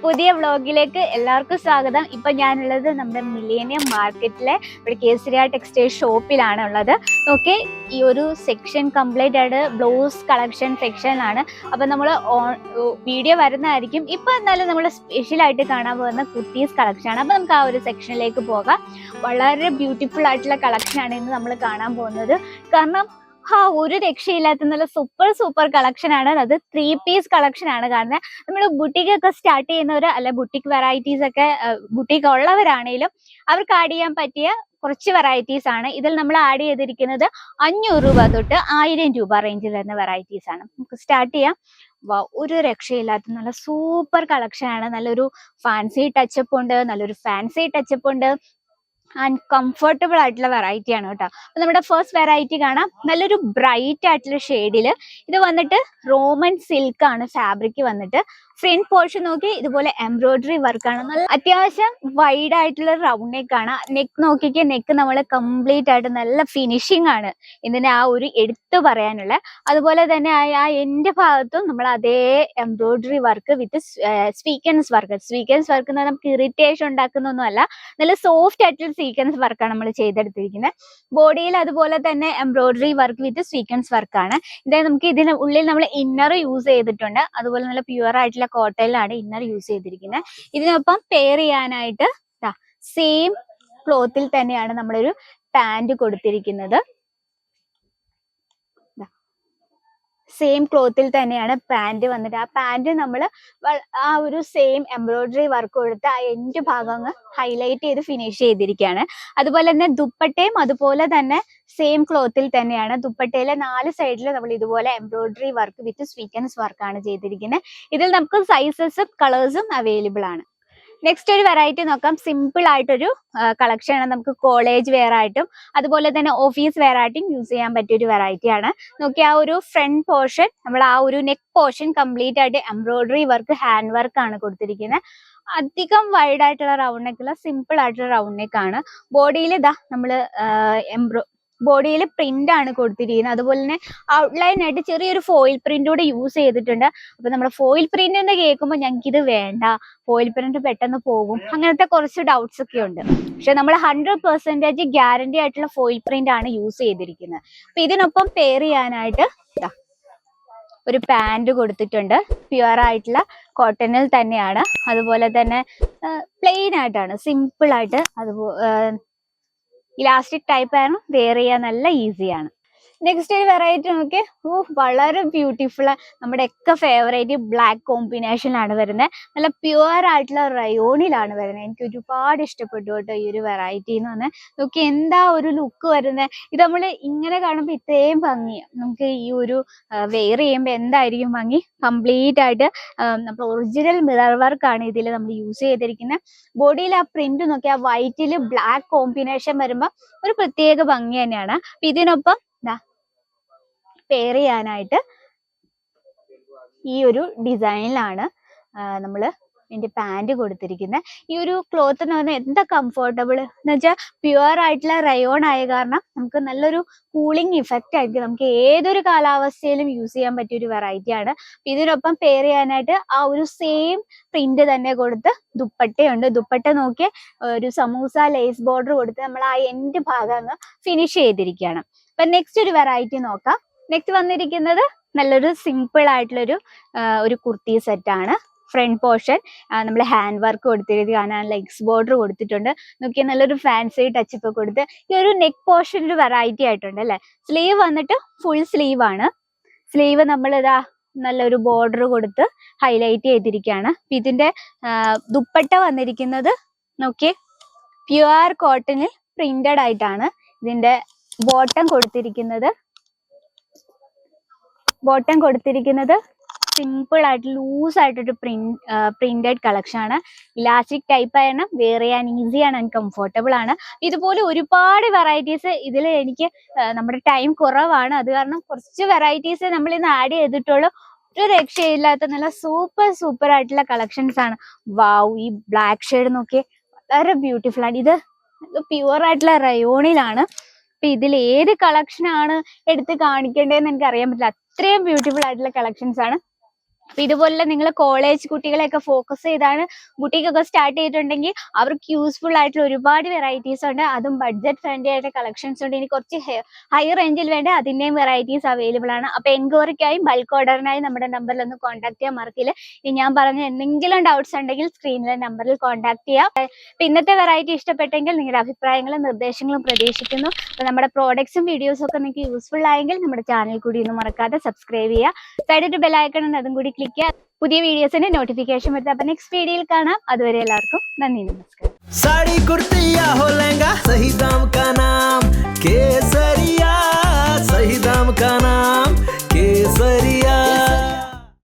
പുതിയ വ്ളോഗിലേക്ക് എല്ലാവർക്കും സ്വാഗതം. ഇപ്പൊ ഞാനുള്ളത് നമ്മുടെ മില്ലേനിയം മാർക്കറ്റിലെ ഇവിടെ കേസരിയ ടെക്സ്റ്റൈൽ ഷോപ്പിലാണ് ഉള്ളത്. ഓക്കെ, ഈ ഒരു സെക്ഷൻ കംപ്ലീറ്റ് ആയിട്ട് ബ്ലൗസ് കളക്ഷൻ സെക്ഷനിലാണ്. അപ്പൊ നമ്മൾ വീഡിയോ വരുന്നതായിരിക്കും. ഇപ്പൊ എന്നാലും നമ്മൾ സ്പെഷ്യൽ ആയിട്ട് കാണാൻ പോകുന്ന കുർത്തീസ് കളക്ഷൻ ആണ്. അപ്പൊ നമുക്ക് ആ ഒരു സെക്ഷനിലേക്ക് പോകാം. വളരെ ബ്യൂട്ടിഫുൾ ആയിട്ടുള്ള കളക്ഷൻ ആണ് ഇന്ന് നമ്മൾ കാണാൻ പോകുന്നത്. കാരണം ഒരു രക്ഷയില്ലാത്ത നല്ല സൂപ്പർ കളക്ഷൻ ആണ്. അത് 3 പീസ് കളക്ഷൻ ആണ്. കാരണം നമ്മൾ ബുട്ടീക്ക് ഒക്കെ സ്റ്റാർട്ട് ചെയ്യുന്നവർ അല്ലെ, ബുട്ടീക്ക് വെറൈറ്റീസ് ഒക്കെ ബുട്ടീക്ക് ഉള്ളവരാണെങ്കിലും അവർക്ക് ആഡ് ചെയ്യാൻ പറ്റിയ കുറച്ച് വെറൈറ്റീസ് ആണ്. ഇതിൽ നമ്മൾ ആഡ് ചെയ്തിരിക്കുന്നത് 500 രൂപ തൊട്ട് 1000 രൂപ റേഞ്ചിൽ വരുന്ന വെറൈറ്റീസ് ആണ്. നമുക്ക് സ്റ്റാർട്ട് ചെയ്യാം. ഒരു രക്ഷയില്ലാത്ത നല്ല സൂപ്പർ കളക്ഷൻ ആണ്. നല്ലൊരു ഫാൻസി ടച്ചപ്പ് ഉണ്ട്, നല്ലൊരു ഫാൻസി ടച്ചപ്പ് ഉണ്ട് ആൻഡ് കംഫർട്ടബിൾ ആയിട്ടുള്ള വെറൈറ്റി ആണ് കേട്ടോ. അപ്പൊ നമ്മുടെ ഫസ്റ്റ് വെറൈറ്റി കാണാം. നല്ലൊരു ബ്രൈറ്റ് ആയിട്ടുള്ള ഷെയ്ഡില് ഇത് വന്നിട്ട് റോമൻ സിൽക്ക് ആണ് ഫാബ്രിക് വന്നിട്ട്. ഫ്രണ്ട് പോർഷൻ നോക്കി ഇതുപോലെ എംബ്രോയിഡറി വർക്കാണ്. നല്ല അത്യാവശ്യം വൈഡ് ആയിട്ടുള്ള റൗണ്ട് നെക്ക് ആണ്. നെക്ക് നോക്കിക്ക് നെക്ക് നമ്മൾ കംപ്ലീറ്റ് ആയിട്ട് നല്ല ഫിനിഷിംഗ് ആണ് ഇതിനെ ആ ഒരു എടുത്തു പറയാനുള്ള. അതുപോലെ തന്നെ ആ എന്റെ ഭാഗത്തും നമ്മൾ അതേ embroidery work with sequence work. Sequence work എന്ന് പറഞ്ഞാൽ നമുക്ക് ഇറിറ്റേഷൻ ഉണ്ടാക്കുന്നൊന്നും അല്ല, നല്ല സോഫ്റ്റ് ആയിട്ടുള്ള സ്വീക്വൻസ് വർക്കാണ് നമ്മൾ ചെയ്തെടുത്തിരിക്കുന്നത്. ബോഡിയിൽ അതുപോലെ തന്നെ എംബ്രോയിഡറി വർക്ക് വിത്ത് സ്വീക്വൻസ് വർക്കാണ്. ഇതായത് നമുക്ക് ഇതിന് ഉള്ളിൽ നമ്മൾ ഇന്നർ യൂസ് ചെയ്തിട്ടുണ്ട്. അതുപോലെ നല്ല പ്യുവർ ആയിട്ടുള്ള കോട്ടണിലാണ് ഇന്നർ യൂസ് ചെയ്തിരിക്കുന്നത്. ഇതിനൊപ്പം പെയർ ചെയ്യാനായിട്ട് സെയിം ക്ലോത്തിൽ തന്നെയാണ് നമ്മളൊരു പാന്റ് കൊടുത്തിരിക്കുന്നത്. സെയിം ക്ലോത്തിൽ തന്നെയാണ് പാന്റ് വന്നിട്ട്. ആ പാന്റ് നമ്മൾ ആ ഒരു സെയിം എംബ്രോയിഡറി വർക്ക് കൊടുത്ത് ആ എൻഡ് ഭാഗം ഹൈലൈറ്റ് ചെയ്ത് ഫിനിഷ് ചെയ്തിരിക്കുകയാണ്. അതുപോലെ തന്നെ ദുപ്പട്ടയും അതുപോലെ തന്നെ സെയിം ക്ലോത്തിൽ തന്നെയാണ്. ദുപ്പട്ടയിലെ 4 സൈഡിൽ നമ്മൾ ഇതുപോലെ എംബ്രോയിഡറി വർക്ക് വിത്ത് സ്വീക്വൻസ് വർക്കാണ് ചെയ്തിരിക്കുന്നത്. ഇതിൽ നമുക്ക് സൈസസും കളേഴ്സും അവൈലബിൾ ആണ്. നെക്സ്റ്റ് ഒരു വെറൈറ്റി നോക്കാം. സിമ്പിൾ ആയിട്ടൊരു കളക്ഷൻ ആണ്. നമുക്ക് കോളേജ് വെയർ ആയിട്ടും അതുപോലെ തന്നെ ഓഫീസ് വെയർ ആയിട്ടും യൂസ് ചെയ്യാൻ പറ്റിയ ഒരു വെറൈറ്റി ആണ്. നോക്കി ആ ഒരു ഫ്രണ്ട് പോർഷൻ നമ്മൾ ആ ഒരു നെക്ക് പോർഷൻ കംപ്ലീറ്റ് ആയിട്ട് എംബ്രോയിഡറി വർക്ക് ഹാൻഡ് വർക്ക് ആണ് കൊടുത്തിരിക്കുന്നത്. അധികം വൈഡ് ആയിട്ടുള്ള റൗണ്ട് നെക്കുള്ള സിമ്പിൾ ആയിട്ടുള്ള റൗണ്ട് നെക്ക് ആണ്. ബോഡിയിൽ ഇതാ നമ്മള് ബോഡിയിൽ പ്രിന്റ് ആണ് കൊടുത്തിരിക്കുന്നത്. അതുപോലെ തന്നെ ഔട്ട്ലൈൻ ആയിട്ട് ചെറിയൊരു ഫോയിൽ പ്രിന്റ് കൂടെ യൂസ് ചെയ്തിട്ടുണ്ട്. അപ്പൊ നമ്മൾ ഫോയിൽ പ്രിന്റ് എന്ന് കേൾക്കുമ്പോൾ ഞങ്ങൾക്ക് ഇത് വേണ്ട, ഫോയിൽ പ്രിന്റ് പെട്ടെന്ന് പോകും, അങ്ങനത്തെ കുറച്ച് ഡൗട്ട്സ് ഒക്കെ ഉണ്ട്. പക്ഷെ നമ്മൾ 100% ഗ്യാരണ്ടി ആയിട്ടുള്ള ഫോയിൽ പ്രിന്റ് ആണ് യൂസ് ചെയ്തിരിക്കുന്നത്. അപ്പൊ ഇതിനൊപ്പം പെയർ ചെയ്യാനായിട്ട് ഒരു പാന്റ് കൊടുത്തിട്ടുണ്ട്. പ്യുവർ ആയിട്ടുള്ള കോട്ടണിൽ തന്നെയാണ്. അതുപോലെ തന്നെ പ്ലെയിൻ ആയിട്ടാണ്, സിമ്പിൾ ആയിട്ട്. അതുപോലെ ഇലാസ്റ്റിക് ടൈപ്പ് ആണ്, വെയർ ചെയ്യാൻ നല്ല ഈസിയാണ്. നെക്സ്റ്റ് ഒരു വെറൈറ്റി നോക്കി. വളരെ ബ്യൂട്ടിഫുൾ, നമ്മുടെ ഒക്കെ ഫേവറേറ്റ് ബ്ലാക്ക് കോമ്പിനേഷനിലാണ് വരുന്നത്. നല്ല പ്യുവർ ആയിട്ടുള്ള റയോണിലാണ് വരുന്നത്. എനിക്ക് ഒരുപാട് ഇഷ്ടപ്പെട്ടു കേട്ടോ ഈ ഒരു വെറൈറ്റി എന്ന് പറഞ്ഞാൽ. നോക്കി എന്താ ഒരു ലുക്ക് വരുന്നത്. ഇത് നമ്മൾ ഇങ്ങനെ കാണുമ്പോൾ ഇത്രയും ഭംഗി, നമുക്ക് ഈ ഒരു വെയർ ചെയ്യുമ്പോൾ എന്തായിരിക്കും ഭംഗി. കംപ്ലീറ്റ് ആയിട്ട് നമ്മൾ ഒറിജിനൽ മിറർ വർക്കാണ് ഇതിൽ നമ്മൾ യൂസ് ചെയ്തിരിക്കുന്നത്. ബോഡിയിൽ ആ പ്രിന്റ് നോക്കി, ആ വൈറ്റിൽ ബ്ലാക്ക് കോമ്പിനേഷൻ വരുമ്പോൾ ഒരു പ്രത്യേക ഭംഗി തന്നെയാണ്. അപ്പൊ ഇതിനൊപ്പം പെയർ ചെയ്യാനായിട്ട് ഈ ഒരു ഡിസൈനിലാണ് നമ്മൾ ഇതിന്റെ പാന്റ് കൊടുത്തിരിക്കുന്നത്. ഈ ഒരു ക്ലോത്ത് എന്ന് പറഞ്ഞാൽ എന്താ കംഫർട്ടബിൾ എന്ന് വെച്ചാൽ പ്യുവർ ആയിട്ടുള്ള റയോൺ ആയ കാരണം നമുക്ക് നല്ലൊരു കൂളിംഗ് ഇഫക്റ്റ് ആയിരിക്കും. നമുക്ക് ഏതൊരു കാലാവസ്ഥയിലും യൂസ് ചെയ്യാൻ പറ്റിയ ഒരു വെറൈറ്റി ആണ്. ഇതിനൊപ്പം പെയർ ചെയ്യാനായിട്ട് ആ ഒരു സെയിം പ്രിന്റ് തന്നെ കൊടുത്ത് ദുപ്പട്ടയുണ്ട്. ദുപ്പട്ട നോക്കി ഒരു സമൂസ ലേസ് ബോർഡർ കൊടുത്ത് നമ്മൾ ആ എൻഡ് ഭാഗം ഫിനിഷ് ചെയ്തിരിക്കുകയാണ്. അപ്പൊ നെക്സ്റ്റ് ഒരു വെറൈറ്റി നോക്കാം. നെക്സ്റ്റ് വന്നിരിക്കുന്നത് നല്ലൊരു സിമ്പിൾ ആയിട്ടുള്ളൊരു ഒരു കുർത്തി സെറ്റ് ആണ്. ഫ്രണ്ട് പോർഷൻ നമ്മൾ ഹാൻഡ് വർക്ക് കൊടുത്തിരിക്കുകയാണ്. ലെഗ്സ് ബോർഡർ കൊടുത്തിട്ടുണ്ട്. നോക്കിയാൽ നല്ലൊരു ഫാൻസി ടച്ചപ്പ് കൊടുത്ത് ഈ ഒരു നെക്ക് പോർഷൻ ഒരു വെറൈറ്റി ആയിട്ടുണ്ട് അല്ലെ. സ്ലീവ് വന്നിട്ട് ഫുൾ സ്ലീവ് ആണ്. സ്ലീവ് നമ്മൾ ഇതാ നല്ലൊരു ബോർഡർ കൊടുത്ത് ഹൈലൈറ്റ് ചെയ്തിരിക്കുകയാണ്. ഇതിന്റെ ദുപ്പട്ട വന്നിരിക്കുന്നത് നോക്കിയേ പ്യുവർ കോട്ടണിൽ പ്രിന്റഡ് ആയിട്ടാണ്. ഇതിന്റെ ബോട്ടം കൊടുത്തിരിക്കുന്നത് സിമ്പിൾ ആയിട്ട് ലൂസ് ആയിട്ടൊരു പ്രിന്റഡ് കളക്ഷൻ ആണ്. ഇലാസ്റ്റിക് ടൈപ്പ് ആണ്, വെയർ ചെയ്യാൻ ഈസിയാണ് ആൻഡ് കംഫർട്ടബിൾ ആണ്. ഇതുപോലെ ഒരുപാട് വെറൈറ്റീസ് ഇതിൽ എനിക്ക് നമ്മുടെ ടൈം കുറവാണ്, അത് കാരണം കുറച്ച് വെറൈറ്റീസ് നമ്മൾ ഇന്ന് ആഡ് ചെയ്തിട്ടുള്ളൂ. ഒരു രക്ഷയില്ലാത്ത നല്ല സൂപ്പർ ആയിട്ടുള്ള കളക്ഷൻസ് ആണ്. വാവ്, ഈ ബ്ലാക്ക് ഷെയ്ഡ് നോക്കിയേ വളരെ ബ്യൂട്ടിഫുൾ ആണ്. ഇത് പ്യുവർ ആയിട്ടുള്ള റയോണിലാണ്. അപ്പൊ ഇതിൽ ഏത് കളക്ഷൻ ആണ് എടുത്ത് കാണിക്കേണ്ടതെന്ന് എനിക്ക് അറിയാൻ പറ്റില്ല. അത്രയും ബ്യൂട്ടിഫുൾ ആയിട്ടുള്ള കളക്ഷൻസ് ആണ്. അപ്പൊ ഇതുപോലെ നിങ്ങൾ കോളേജ് കുട്ടികളെയൊക്കെ ഫോക്കസ് ചെയ്താണ് ബുട്ടീക്കൊക്കെ സ്റ്റാർട്ട് ചെയ്തിട്ടുണ്ടെങ്കിൽ അവർക്ക് യൂസ്ഫുൾ ആയിട്ടുള്ള ഒരുപാട് വെറൈറ്റീസ് ഉണ്ട്. അതും ബഡ്ജറ്റ് ഫ്രണ്ട്ലി ആയിട്ട് കളക്ഷൻസ് ഉണ്ട്. ഇനി കുറച്ച് ഹൈ റേഞ്ചിൽ വേണ്ട അതിന്റെയും വെറൈറ്റീസ് അവൈലബിൾ ആണ്. അപ്പൊ എൻക്വയറിക്കായും ബൾക്ക് ഓർഡറിനായും നമ്മുടെ നമ്പറിൽ ഒന്ന് കോൺടാക്ട് ചെയ്യാൻ മറക്കില്ല. ഇനി ഞാൻ പറഞ്ഞ എന്തെങ്കിലും ഡൗട്ട്സ് ഉണ്ടെങ്കിൽ സ്ക്രീനിലെ നമ്പറിൽ കോൺടാക്ട് ചെയ്യാം. അപ്പൊ ഇന്നത്തെ വെറൈറ്റി ഇഷ്ടപ്പെട്ടെങ്കിൽ നിങ്ങളുടെ അഭിപ്രായങ്ങളും നിർദ്ദേശങ്ങളും പ്രതീക്ഷിക്കുന്നു. അപ്പൊ നമ്മുടെ പ്രോഡക്ട്സും വീഡിയോസും ഒക്കെ നിങ്ങൾക്ക് യൂസ്ഫുൾ ആയെങ്കിൽ നമ്മുടെ ചാനൽ കൂടി ഒന്ന് മറക്കാതെ സബ്സ്ക്രൈബ് ചെയ്യുക. സൈഡിൽ ബെല്ലൈക്കൺ ഉണ്ട്, അതും കൂടി ക്ലിക്ക് ചെയ്യുക. പുതിയ വീഡിയോസിന്റെ നോട്ടിഫിക്കേഷൻ വരുന്നത്. അപ്പൊ നെക്സ്റ്റ് വീഡിയോയിൽ കാണാം. അതുവരെ എല്ലാവർക്കും നന്ദി, നമസ്കാരം. साड़ी कुर्ती या हो लहंगा, सही दाम का नाम केसरिया, सही दाम का नाम